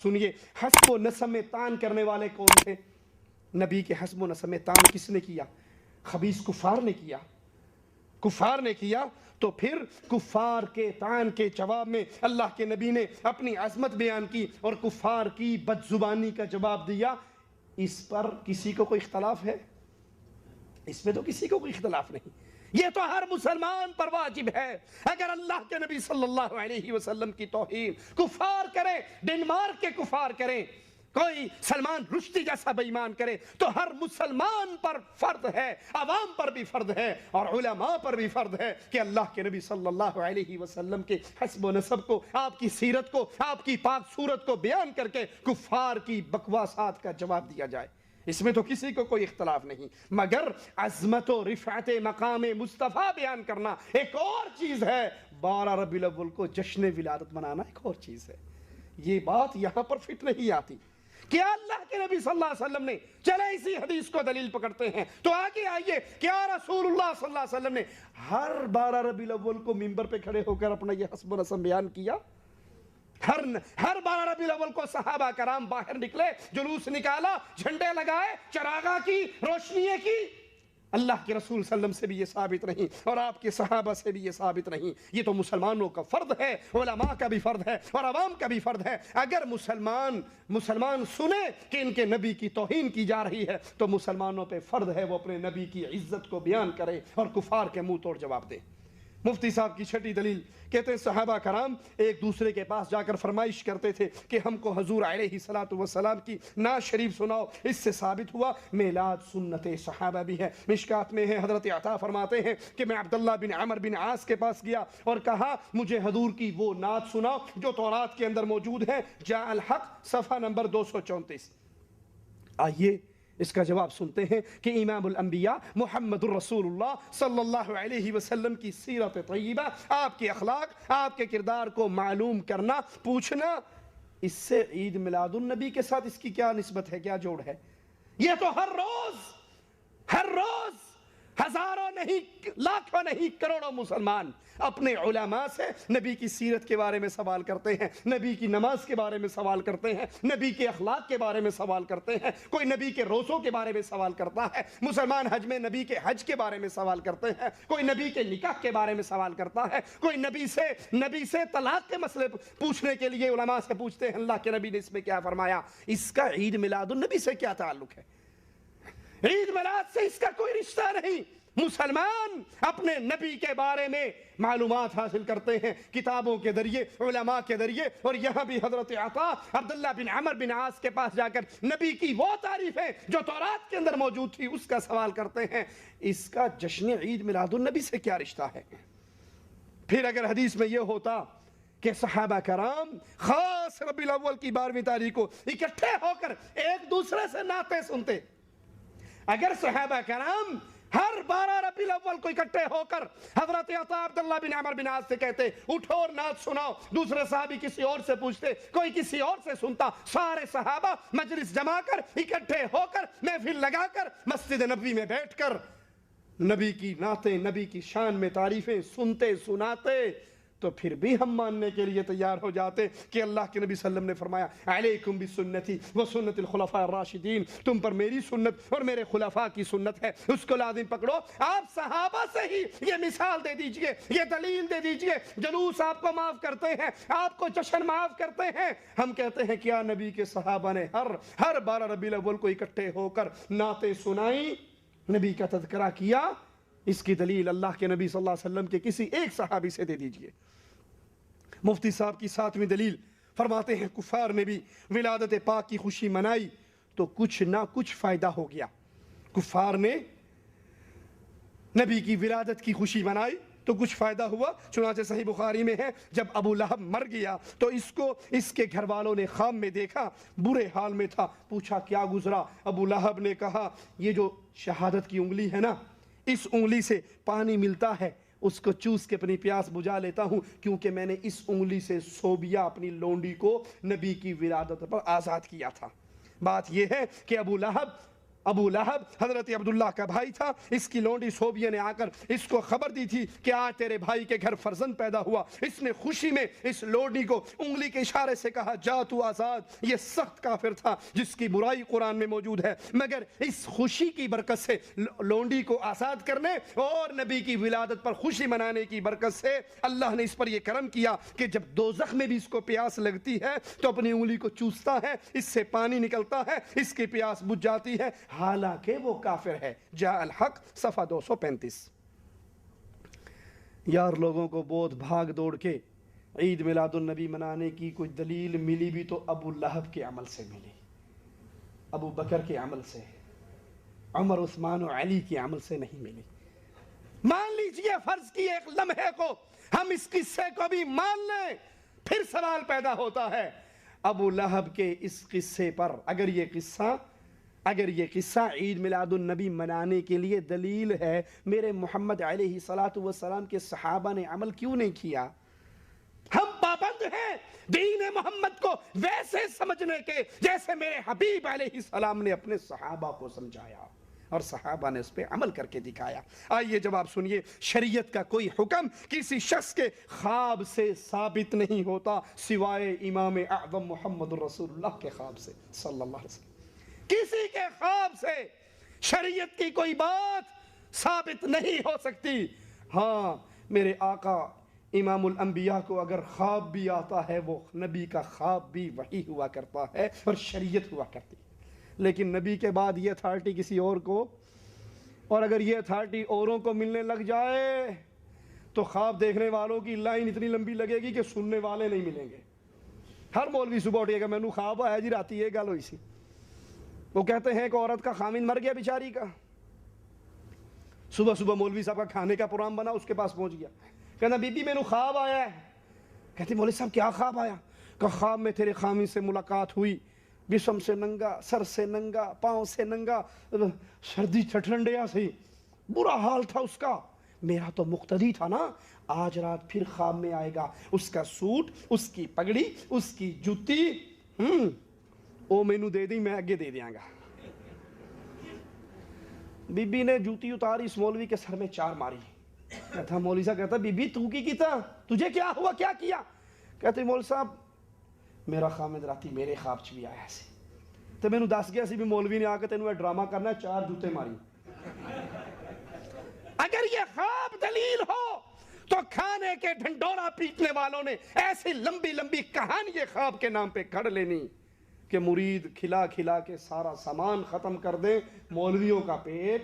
سنیے حسب و نسب میں تان کرنے والے کون تھے؟ نبی کے حسب و نسب میں تان کس نے کیا؟ خبیث کفار نے کیا، کفار نے کیا۔ تو پھر کفار کے طعن کے جواب میں اللہ کے نبی نے اپنی عظمت بیان کی اور کفار کی بد زبانی کا جواب دیا۔ اس پر کسی کو کوئی اختلاف ہے؟ اس میں تو کسی کو کوئی اختلاف نہیں، یہ تو ہر مسلمان پر واجب ہے۔ اگر اللہ کے نبی صلی اللہ علیہ وسلم کی توہین کفار کریں، ڈنمارک کے کفار کریں، کوئی سلمان رشدی جیسا بے ایمان کرے، تو ہر مسلمان پر فرض ہے، عوام پر بھی فرض ہے اور علماء پر بھی فرض ہے کہ اللہ کے نبی صلی اللہ علیہ وسلم کے حسب و نسب کو، آپ کی سیرت کو، آپ کی پاک صورت کو بیان کر کے کفار کی بکواسات کا جواب دیا جائے۔ اس میں تو کسی کو کوئی اختلاف نہیں، مگر عظمت و رفعت مقام مصطفیٰ بیان کرنا ایک اور چیز ہے، 12 ربیع الاول کو جشن ولادت منانا ایک اور چیز ہے۔ یہ بات یہاں پر فٹ نہیں آتی۔ کیا اللہ کے نبی صلی اللہ علیہ وسلم نے، چلے اسی حدیث کو دلیل پکڑتے ہیں تو آگے آئیے، کیا رسول اللہ صلی اللہ علیہ وسلم نے ہر 12 ربیع الاول کو منبر پہ کھڑے ہو کر اپنا یہ حسب و نسب بیان کیا؟ ہر 12 ربیع الاول کو صحابہ کرام باہر نکلے، جلوس نکالا، جھنڈے لگائے، چراغاں کی، روشنییں کی؟ اللہ کے رسول صلی اللہ علیہ وسلم سے بھی یہ ثابت نہیں اور آپ کے صحابہ سے بھی یہ ثابت نہیں۔ یہ تو مسلمانوں کا فرض ہے، علماء کا بھی فرض ہے اور عوام کا بھی فرض ہے۔ اگر مسلمان سنے کہ ان کے نبی کی توہین کی جا رہی ہے تو مسلمانوں پہ فرض ہے وہ اپنے نبی کی عزت کو بیان کرے اور کفار کے منہ توڑ جواب دے۔ مفتی صاحب کی چھٹی دلیل کہتے ہیں صحابہ کرام ایک دوسرے کے پاس جا کر فرمائش کرتے تھے کہ ہم کو حضور علیہ الصلوۃ والسلام کی نعت شریف سناؤ۔ اس سے ثابت ہوا میلاد سنت صحابہ بھی ہے۔ مشکات میں ہے، حضرت عطا فرماتے ہیں کہ میں عبداللہ بن عمر بن عاص کے پاس گیا اور کہا مجھے حضور کی وہ نعت سناؤ جو تورات کے اندر موجود ہے، جاء الحق صفحہ نمبر 234۔ آئیے اس کا جواب سنتے ہیں کہ امام الانبیاء محمد الرسول اللہ صلی اللہ علیہ وسلم کی سیرت طیبہ، آپ کے اخلاق، آپ کے کردار کو معلوم کرنا، پوچھنا، اس سے عید میلاد النبی کے ساتھ اس کی کیا نسبت ہے، کیا جوڑ ہے؟ یہ تو ہر روز ہزاروں نہیں، لاکھوں نہیں، کروڑوں مسلمان اپنے علماء سے نبی کی سیرت کے بارے میں سوال کرتے ہیں، نبی کی نماز کے بارے میں سوال کرتے ہیں، نبی کے اخلاق کے بارے میں سوال کرتے ہیں، کوئی نبی کے روزوں کے بارے میں سوال کرتا ہے، مسلمان حج میں نبی کے حج کے بارے میں سوال کرتے ہیں، کوئی نبی کے نکاح کے بارے میں سوال کرتا ہے، کوئی نبی سے طلاق کے مسئلے پوچھنے کے لیے علماء سے پوچھتے ہیں اللہ کے نبی نے اس میں کیا فرمایا۔ اس کا عید میلاد النبی سے کیا تعلق ہے؟ عید میلاد سے اس کا کوئی رشتہ نہیں۔ مسلمان اپنے نبی کے بارے میں معلومات حاصل کرتے ہیں کتابوں کے ذریعے، علماء کے ذریعے، اور یہاں بھی حضرت عطا عبداللہ بن عمر بن عاص کے پاس جا کر نبی کی وہ تعریفیں جو تورات کے اندر موجود تھی اس کا سوال کرتے ہیں۔ اس کا جشن عید میلاد النبی سے کیا رشتہ ہے؟ پھر اگر حدیث میں یہ ہوتا کہ صحابہ کرام خاص ربیع الاول کی 12ویں تاریخ کو اکٹھے ہو کر ایک دوسرے سے نعتیں سنتے، اگر صحابہ کرام ہر 12 ربیع الاول کو اکٹھے ہو کر حضرت عطا عبداللہ بن عمر بن عاص سے کہتے اٹھو اور نعت سناؤ، دوسرے صحابی کسی اور سے پوچھتے، کوئی کسی اور سے سنتا، سارے صحابہ مجلس جما کر اکٹھے ہو کر محفل لگا کر مسجد نبوی میں بیٹھ کر نبی کی نعتیں، نبی کی شان میں تعریفیں سنتے سناتے، تو پھر بھی ہم ماننے کے لیے تیار ہو جاتے کہ اللہ کے نبی صلی اللہ علیہ وسلم نے فرمایا علیکم بسنتی وسنت الخلفاء الراشدین، تم پر میری سنت اور میرے خلفاء کی سنت ہے، اس کو لازم پکڑو۔ آپ صحابہ سے ہی یہ مثال دے دیجئے، یہ دلیل دے دیجئے، جلوس آپ کو معاف کرتے ہیں، آپ کو جشن معاف کرتے ہیں، ہم کہتے ہیں کیا نبی کے صحابہ نے ہر 12 ربیع الاول کو اکٹھے ہو کر نعتیں سنائیں، نبی کا تذکرہ کیا؟ اس کی دلیل اللہ کے نبی صلی اللہ علیہ وسلم کے کسی ایک صحابی سے دے دیجئے۔ مفتی صاحب کی 7ویں دلیل فرماتے ہیں کفار نے بھی ولادت پاک کی خوشی منائی تو کچھ نہ کچھ فائدہ ہو گیا۔ کفار نے نبی کی ولادت کی خوشی منائی تو کچھ فائدہ ہوا، چنانچہ صحیح بخاری میں ہے جب ابو لہب مر گیا تو اس کے گھر والوں نے خواب میں دیکھا، برے حال میں تھا، پوچھا کیا گزرا؟ ابو لہب نے کہا یہ جو شہادت کی انگلی ہے نا، اس انگلی سے پانی ملتا ہے، اس کو چوس کے اپنی پیاس بجھا لیتا ہوں، کیونکہ میں نے اس انگلی سے صوبیہ اپنی لونڈی کو نبی کی ولادت پر آزاد کیا تھا۔ بات یہ ہے کہ ابو لہب ابو لہب حضرت عبداللہ کا بھائی تھا، اس کی لونڈی صوبیہ نے آ کر اس کو خبر دی تھی کہ آج تیرے بھائی کے گھر فرزند پیدا ہوا۔ اس نے خوشی میں اس لونڈی کو انگلی کے اشارے سے کہا جا تو آزاد۔ یہ سخت کافر تھا جس کی برائی قرآن میں موجود ہے، مگر اس خوشی کی برکت سے لونڈی کو آزاد کرنے اور نبی کی ولادت پر خوشی منانے کی برکت سے اللہ نے اس پر یہ کرم کیا کہ جب دوزخ میں بھی اس کو پیاس لگتی ہے تو اپنی انگلی کو چوستا ہے، اس سے پانی نکلتا ہے، اس کی پیاس بجھ جاتی ہے، حالانکہ وہ کافر ہے۔ جاء الحق صفحہ 235۔ یار لوگوں کو بہت بھاگ دوڑ کے عید میلاد النبی منانے کی کوئی دلیل ملی بھی تو ابو لہب کے عمل سے ملی، ابو بکر کے عمل سے، عمر عثمان و علی کے عمل سے نہیں ملی۔ مان لیجئے فرض کی ایک لمحے کو ہم اس قصے کو بھی مان لیں، پھر سوال پیدا ہوتا ہے ابو لہب کے اس قصے پر اگر یہ قصہ عید میلاد النبی منانے کے لیے دلیل ہے، میرے محمد علیہ الصلاۃ والسلام کے صحابہ نے عمل کیوں نہیں کیا؟ ہم پابند ہیں دین محمد کو ویسے سمجھنے کے جیسے میرے حبیب علیہ السلام نے اپنے صحابہ کو سمجھایا اور صحابہ نے اس پہ عمل کر کے دکھایا۔ آئیے جواب سنیے، شریعت کا کوئی حکم کسی شخص کے خواب سے ثابت نہیں ہوتا سوائے امام اعظم محمد رسول اللہ کے خواب سے صلی اللہ علیہ وسلم۔ کسی کے خواب سے شریعت کی کوئی بات ثابت نہیں ہو سکتی۔ ہاں میرے آقا امام الانبیاء کو اگر خواب بھی آتا ہے وہ نبی کا خواب بھی وحی ہوا کرتا ہے اور شریعت ہوا کرتی ہے، لیکن نبی کے بعد یہ اتھارٹی کسی اور کو، اور اگر یہ اتھارٹی اوروں کو ملنے لگ جائے تو خواب دیکھنے والوں کی لائن اتنی لمبی لگے گی کہ سننے والے نہیں ملیں گے۔ ہر مولوی صبح اٹھے گا مینوں خواب آیا جی راتی یہ گل ہوئی سی، وہ کہتے ہیں کہ عورت کا خامن مر گیا بیچاری کا، صبح صبح مولوی صاحب کا کھانے کا پروگرام بنا، اس کے پاس پہنچ گیا، کہنا بی بی مینوں خواب آیا ہے۔ کہتے مولوی صاحب کیا خواب آیا؟ کہ خواب میں تیرے خامن سے ملاقات ہوئی، جسم سے ننگا، سر سے ننگا، پاؤں سے ننگا، سردی ٹھنڈیا سی، برا حال تھا اس کا۔ میرا تو مقتدی تھا نا، آج رات پھر خواب میں آئے گا، اس کا سوٹ، اس کی پگڑی، اس کی جوتی، او مینوں دے دی، میں اگے دے دیاں گا۔ بی بی نے جوتی اتاری، اس مولوی کے سر میں چار ماری۔ کہتا مولوی صاحب کہتا بی بی تو کی کیتا، تجھے کیا ہوا، کیا کیا؟ کہتے مولوی صاحب میرا خامد راتی میرے خواب چ بھی آیا سی تو مینوں دس گیا سی بھی مولوی نے آ کے تینوں ڈرامہ کرنا، چار جوتے ماری۔ اگر یہ خواب دلیل ہو تو کھانے کے ڈھنڈورا پیٹنے والوں نے ایسی لمبی لمبی کہانی خواب کے نام پہ گھڑ لینی کہ مرید کھلا کھلا کے سارا سامان ختم کر دیں، مولویوں کا پیٹ